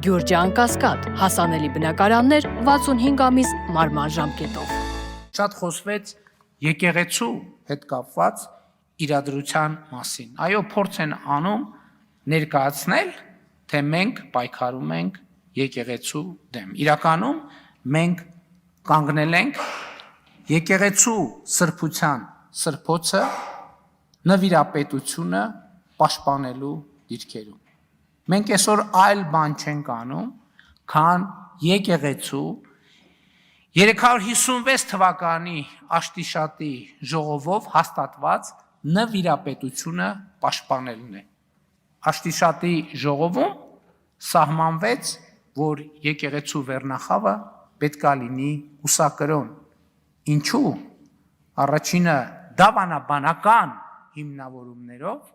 Գյուրջան Կասկադ, հասանելի բնակարաններ 65 ամիս մարման ժամկետով։ Շատ խոսվեց եկեղեցու հետ կապված իրադրության մասին։ Այո, փորձ են անում ներկայացնել, թե մենք պայքարում ենք եկեղեցու դեմ։ Իրականում մենք կանգնել ենք եկեղեցու սրբության սրբոցը նվիրապետությունը պաշտպանելու դիրքերում։ Մենք այսօր այլ բան չենք անում, քան եկեղեցու 356 թվականի աշտիշատի ժողովով հաստատված նվիրապետությունը պաշտպանելն է։ Աշտիշատի ժողովում սահմանվեց, որ եկեղեցու վերնախավը պետք է լինի ուսակրոն։ Ինչու՞։ Առաջինը դավանաբանական հիմնավորումներով,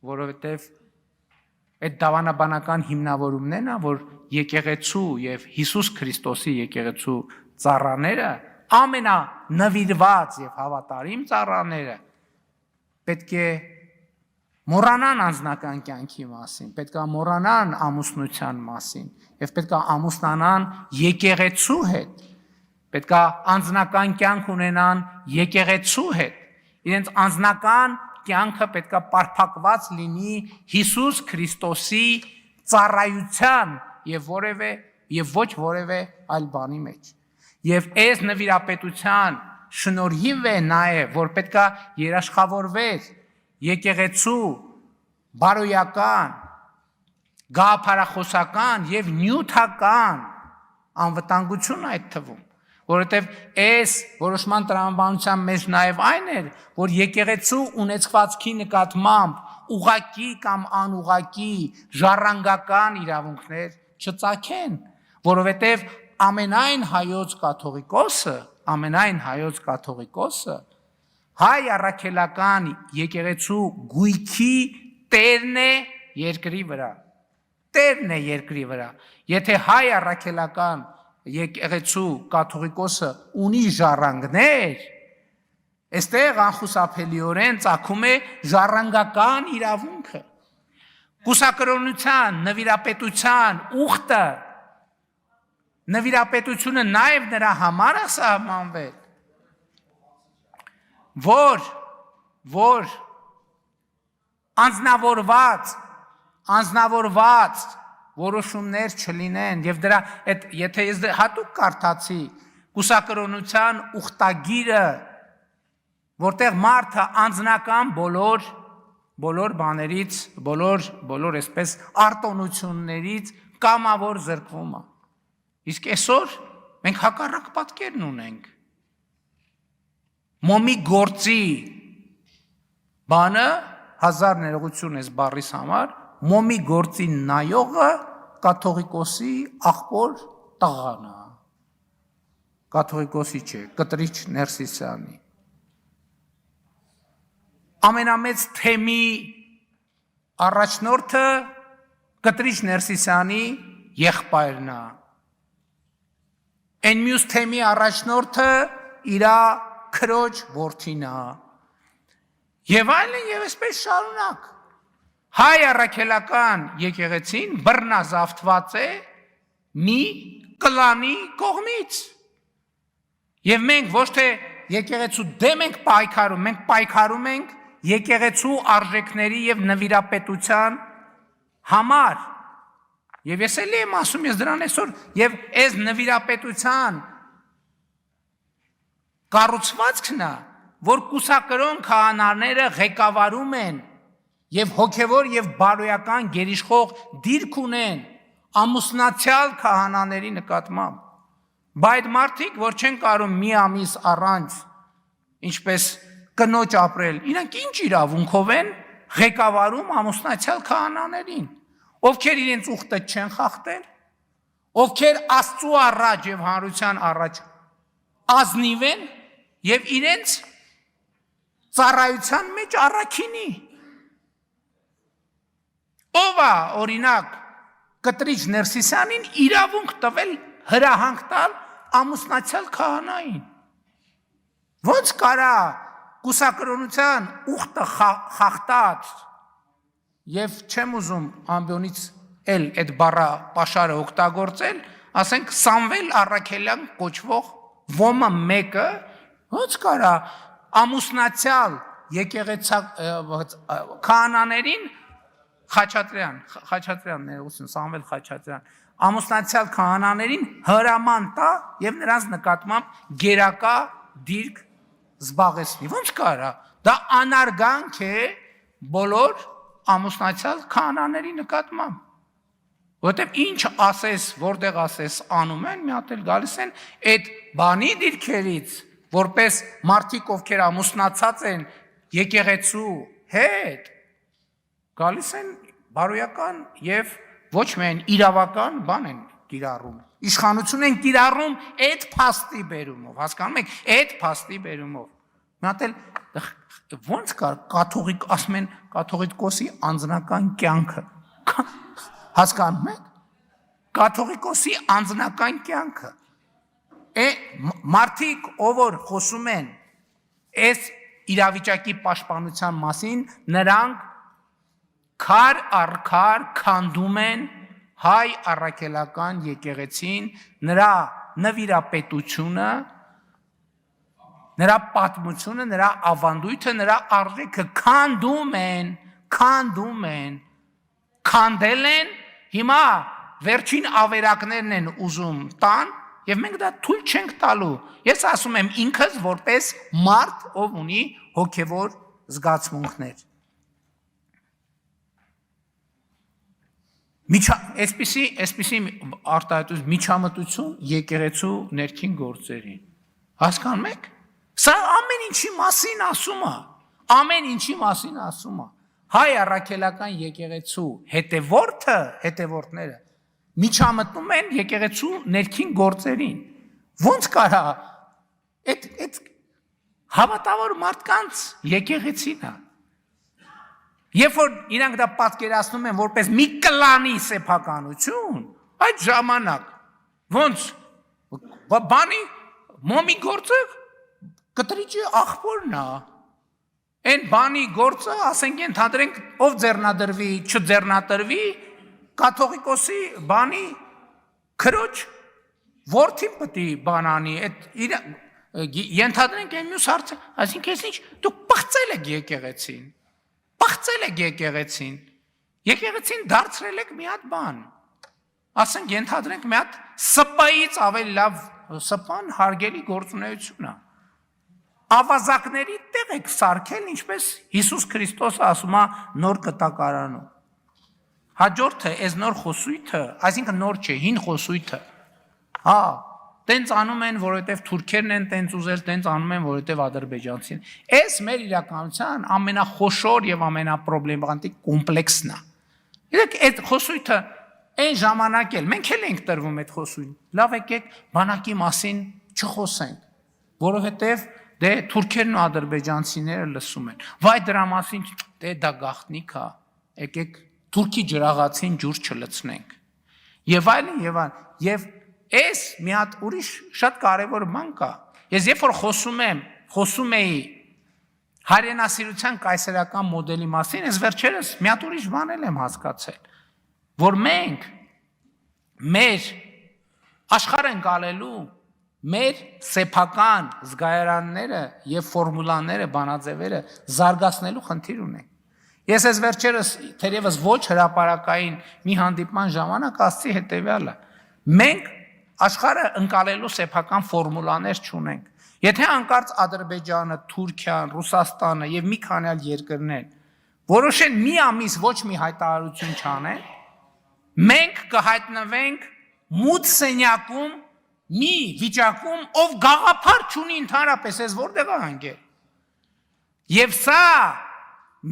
որովհետև այդ դավանաբանական հիմնավորումներն է, որ եկեղեցու եւ Հիսուս Քրիստոսի եկեղեցու ծառաները ամենանվիրված եւ հավատարիմ ծառաները պետք է մոռանան անձնական կյանքի մասին, պետք է մոռանան ամուսնության մասին եւ պետք է ամուսնանան եկեղեցու հետ, պետք է անձնական կյանք ունենան եկեղեցու հետ, իրենց անձնական կյանքը պետք է պարփակված լինի Հիսուս Քրիստոսի ծառայության եւ ոչ որևէ այլ բանի մեջ։ Եվ այս նվիրապետության շնորհիվ է նաեւ, որ պետք է երաշխավորվեր եկեղեցու բարոյական, գաղափարախոսական եւ նյութական անվտանգություն այդ թվում, որովհետև այս որոշման տրամաբանության մեջ նաև այն էր, որ եկեղեցու ունեցվածքի նկատմամբ ուղղակի կամ անուղղակի ժառանգական իրավունքներ չծագեն, որովհետև ամենայն հայոց կաթողիկոսը հայ առաքելական եկեղեցու գույքի տերն է երկրի վրա։ Տերն է երկրի վրա։ Եթե հայ առաքելական եկեղեցու կաթողիկոսը ունի ժառանգներ, այստեղ անխուսափելիորեն ծագում է ժառանգական իրավունքը։ Կուսակրոնության, նվիրապետության ուխտը, նվիրապետությունը նաև նրա համար է սահմանվել, որ անձնավորված որոշումներ չլինեն եւ դրա եթե ես հատուկ կարդացի կուսակրոնության ուխտագիրը, որտեղ մարդը անձնական բոլոր բաներից, բոլոր այսպես արտոնություններից կամավոր զրկվում է։ Իսկ այսօր մենք հակառակ պատկերն ունենք։ Մոմի գործի բանը հազար ներողություն ես բառիս համար, մոմի գործի նայողը կաթողիկոսի աղբոր տղան է, կաթողիկոսի չէ, Կտրիչ Ներսիսյանի։ Ամենամեծ թեմի առաջնորդը Կտրիչ Ներսիսյանի եղբայրն է։ Այն մյուս թեմի առաջնորդը իր քրոջ որդին է։ Եվ այլն եւ այսպես շարունակ։ Հայ առաքելական եկեղեցին բռնազավթված է մի կլանի կողմից։ Եվ մենք ոչ թե եկեղեցու դեմ ենք պայքարում, մենք պայքարում ենք եկեղեցու արժեքների եւ նվիրապետության համար։ Եվ ես էլի եմ ասում, ես դրան այսօր եւ այս նվիրապետության կառուցվածքն է, որ կուսակրոն քահանաները ղեկավարում են եւ հոգեվոր եւ բարոյական գերիշխող դիրք ունեն ամուսնացյալ քահանաների նկատմամբ։ Բայց մարդիկ, որ չեն կարող մի ամիս առանց ինչպես կնոջ ապրել, իրանք ինչ իրավունքով են ղեկավարում ամուսնացյալ քահանաներին, ովքեր իրենց ուխտը չեն խախտել, ովքեր Աստծու առաջ եւ հանրության առաջ ազնիվ են եւ իրենց ծառայության մեջ առաքինի։ Ով է օրինակ Կտրիչ Ներսիսյանին իրավունք տվել հրահանգ տալ ամուսնացյալ քահանային։ Ոնց կարա կուսակրոնության ուխտը խախտած եւ չեմ ուզում ամբյոնից էլ այդ բառը պաշարը օգտագործել, ասենք Սամվել Առաքելյան կոչվող ոմը մեկը ոնց կարա ամուսնացյալ եկեղեցա քահանաներին Խաչատրյան ներողություն Սամվել Խաչատրյան ամուսնացյալ քահանաներին հրաման տա եւ նրանց նկատմամբ գերակա դիրք զբաղեցնի ոնց կարա դա անարգանք է բոլոր ամուսնացյալ քահանաների նկատմամբ որտեւ ինչ ասես որտեղ ասես անում են մի հատ էլ գալիս են այդ բանի դիրքերից որպես մարդիկ ովքեր ամուսնացած են եկեղեցու հետ գալիս են բարոյական եւ ոչ միայն իրավական բան են կիրառում իշխանություն են կիրառում այդ փաստի բերումով հասկանում եք այդ փաստի բերումով մի հատ էլ ոնց կար կաթողիկ ասում են կաթողիկոսի անձնական կյանքը հասկանում եք կաթողիկոսի անձնական կյանքը մարդիկ ով որ խոսում են այս իրավիճակի պաշտպանության մասին նրանք քար առ քար քանդում են հայ առաքելական եկեղեցին նրա նվիրապետությունը նրա պատմությունը նրա ավանդույթը նրա արժեքը քանդում են քանդել են հիմա վերջին ավերակներն են ուզում տան եւ մենք դա թույլ չենք տալու ես ասում եմ ինքս որպես մարդ ով ունի հոգեվոր զգացմունքներ այսպիսի արտահայտություն միջամտություն եկեղեցու ներքին գործերին հասկանում եք սա ամեն ինչի մասին ասում է հայ առաքելական եկեղեցու հետևորդները միջամտնում են եկեղեցու ներքին գործերին ոնց կարա այդ հավատավոր մարդկանց եկեղեցին է երբ որ իրանք դա պատկերացնում են որպես մի կլանի սեփականություն այդ ժամանակ ոնց բանի մոմի գործը կտրիճի աղբորն է այն բանի գործը ասենք ենթադրենք ով ձեռնադրվի չձեռնադրվի կաթողիկոսի բանի քրոջ որդին պետք է բանանի այդ ենթադրենք այն մյուս հարցը այսինքն ինչ դուք պղծել եք եկեղեցին դարձրել եք մի հատ բան ասենք ենթադրենք մի հատ սպայից ավելի լավ սպան հարգելի գործունեություն է ավազակների տեղ եք սարքել ինչպես Հիսուս Քրիստոսը ասում է նոր կտակարանում հաջորդը այս նոր խոսույթը այսինքն նոր չէ հին խոսույթը հա տենց անում են որովհետև թուրքերն են տենց ուզել տենց անում են որովհետև ադրբեջանցին այս մեր իրականության ամենախոշոր եւ ամենապրոբլեմատիկ կոմպլեքսն է իրեք այդ խոսույթը այն ժամանակ էլ մենք էլ ենք տրվում այդ խոսույթ լավ եկեք բանակի մասին չխոսենք որովհետև դե թուրքերն ու ադրբեջանցիները լսում են վայ դրա մասին դե դա գաղտնիք է եկեք թուրքի ջրաղացին ջուր չլցնենք եւ այլն եւ Այս մի հատ ուրիշ շատ կարևոր բան կա։ Ես երբ որ խոսում էի հայրենասիրության կայսերական մոդելի մասին, ես վերջերս մի հատ ուրիշ բան եմ հասկացել, որ մենք մեր աշխարհ ենք ալելու մեր սեփական զգայարանները եւ ֆորմուլաները, բանաձևերը զարգացնելու խնդիր ունենք։ Ես այս վերջերս թերևս ոչ հրապարակային մի հանդիպման ժամանակ ասացի հետեւյալը. մենք աշխարհը ընկալելու սեփական ֆորմուլաներ չունենք։ Եթե անկարծ Ադրբեջանը, Թուրքիան, Ռուսաստանը եւ մի քանի այլ երկրներ որոշեն մի ամիս ոչ մի հայտարարություն չանեն, մենք կհայտնվենք մութ սենյակում մի վիճակում, ով գաղափար չունի ընդհանրապես այս որտեղ է հանգել։ Եվ սա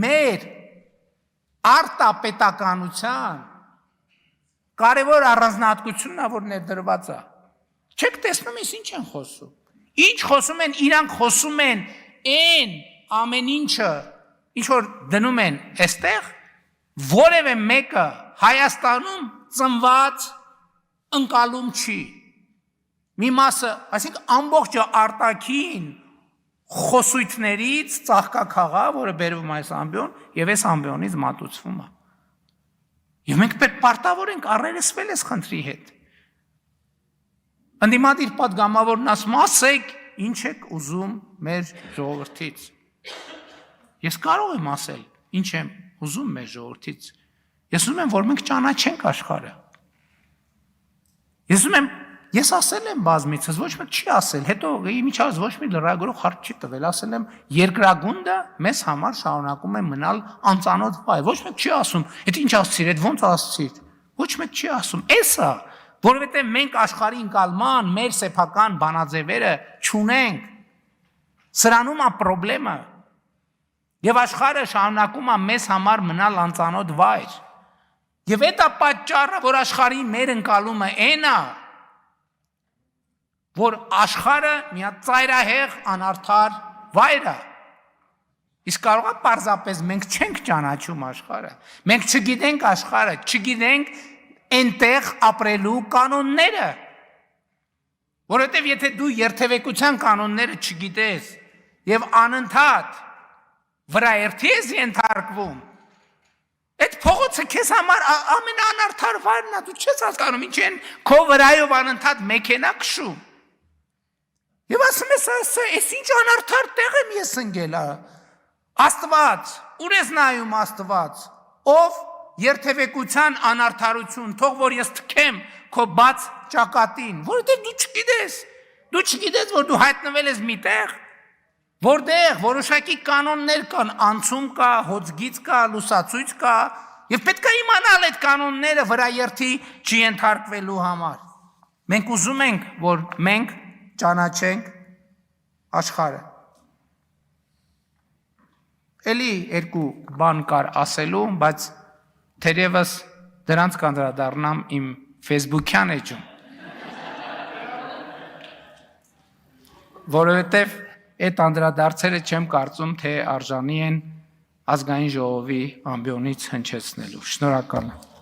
մեր արտապետականության կարևոր առանձնահատկությունն է, որ ներդրված է։ Չեք տեսնում ես ինչ են խոսում։ Ինչ խոսում են, իրանք խոսում են այն ամեն ինչը, ինչ որ դնում են այստեղ, որևէ մեկը Հայաստանում ծնված ընկալում չի։ Մի մասը, այսինքն ամբողջը արտաքին խոսույթներից ծաղկա խաղա, որը բերվում այս ամբիոն, եւ այս ամբիոնից մատուցվում է։ Եվ մենք պետք պարտավոր ենք առերեսվել այս խնդրի հետ։ Ընդդիմադիր պատգամավորն ասում ասեք, ինչ եք ուզում մեր ժողովրդից։ Ես կարող եմ ասել, ինչ եմ ուզում մեր ժողովրդից։ Ես ուզում եմ, որ մենք ճանաչենք աշխարհը։ Ես ասել եմ բազմիցս, ոչ մեկ չի ասել, հետո իմիջիայլոց ոչ մի լրագրող հարց չի տվել, ասել եմ երկրագունդը մեզ համար շարունակում է մնալ անծանոթ վայր, ոչ մեկ չի ասում, այդ ինչ ասցիր, այդ ոնց ասցիր, ոչ մեկ չի ասում, էսա, որովհետև մենք աշխարհի ընկալման մեր սեփական բանաձևերը չունենք, սրանում է խնդրեմը, եւ աշխարհը շարունակում է մեզ համար մնալ անծանոթ վայր, եւ այդ է պատճառը, որ աշխարհի մեր ընկալումը այն է, որ աշխարհը մի հատ ծայրահեղ անարդար վայր է։ Իսկ կարող է պարզապես մենք չենք ճանաչում աշխարհը։ Մենք չգիտենք աշխարհը, չգիտենք այնտեղ ապրելու կանոնները։ Որովհետև եթե դու երթևեկության կանոնները չգիտես եւ անընդհատ վրաերթի ես ենթարկվում, այդ փողոցը քեզ համար ամենաանարդար վայրն է, դու չես հասկանում ինչ են քո վրայով անընդհատ մեքենա քշում։ Եվ ասում ես, այս ինչ անարդար տեղ եմ ես ընկել, Աստված, ուր ես նայում Աստված, ով երթևեկության անարդարություն, թող որ ես թքեմ քո բաց ճակատին, որովհետև դու չգիտես, որ դու հայտնվել ես մի տեղ, որտեղ որոշակի կանոններ կան, անցում կա, հոծգիծ կա, լուսացույց կա, եւ պետք է իմանալ այդ կանոնները վրաերթի չենթարկվելու համար։ Մենք ուզում ենք, որ մենք ճանաչենք աշխարհը։ Էլի երկու բան կար ասելու, բայց թերևս դրանց կանդրադառնամ իմ Facebook-յան էջում։ Որովհետև այդ անդրադարձերը չեմ կարծում, թե արժանի են ազգային ժողովի ամբիոնից հնչեցնելու։ Շնորհակալ եմ։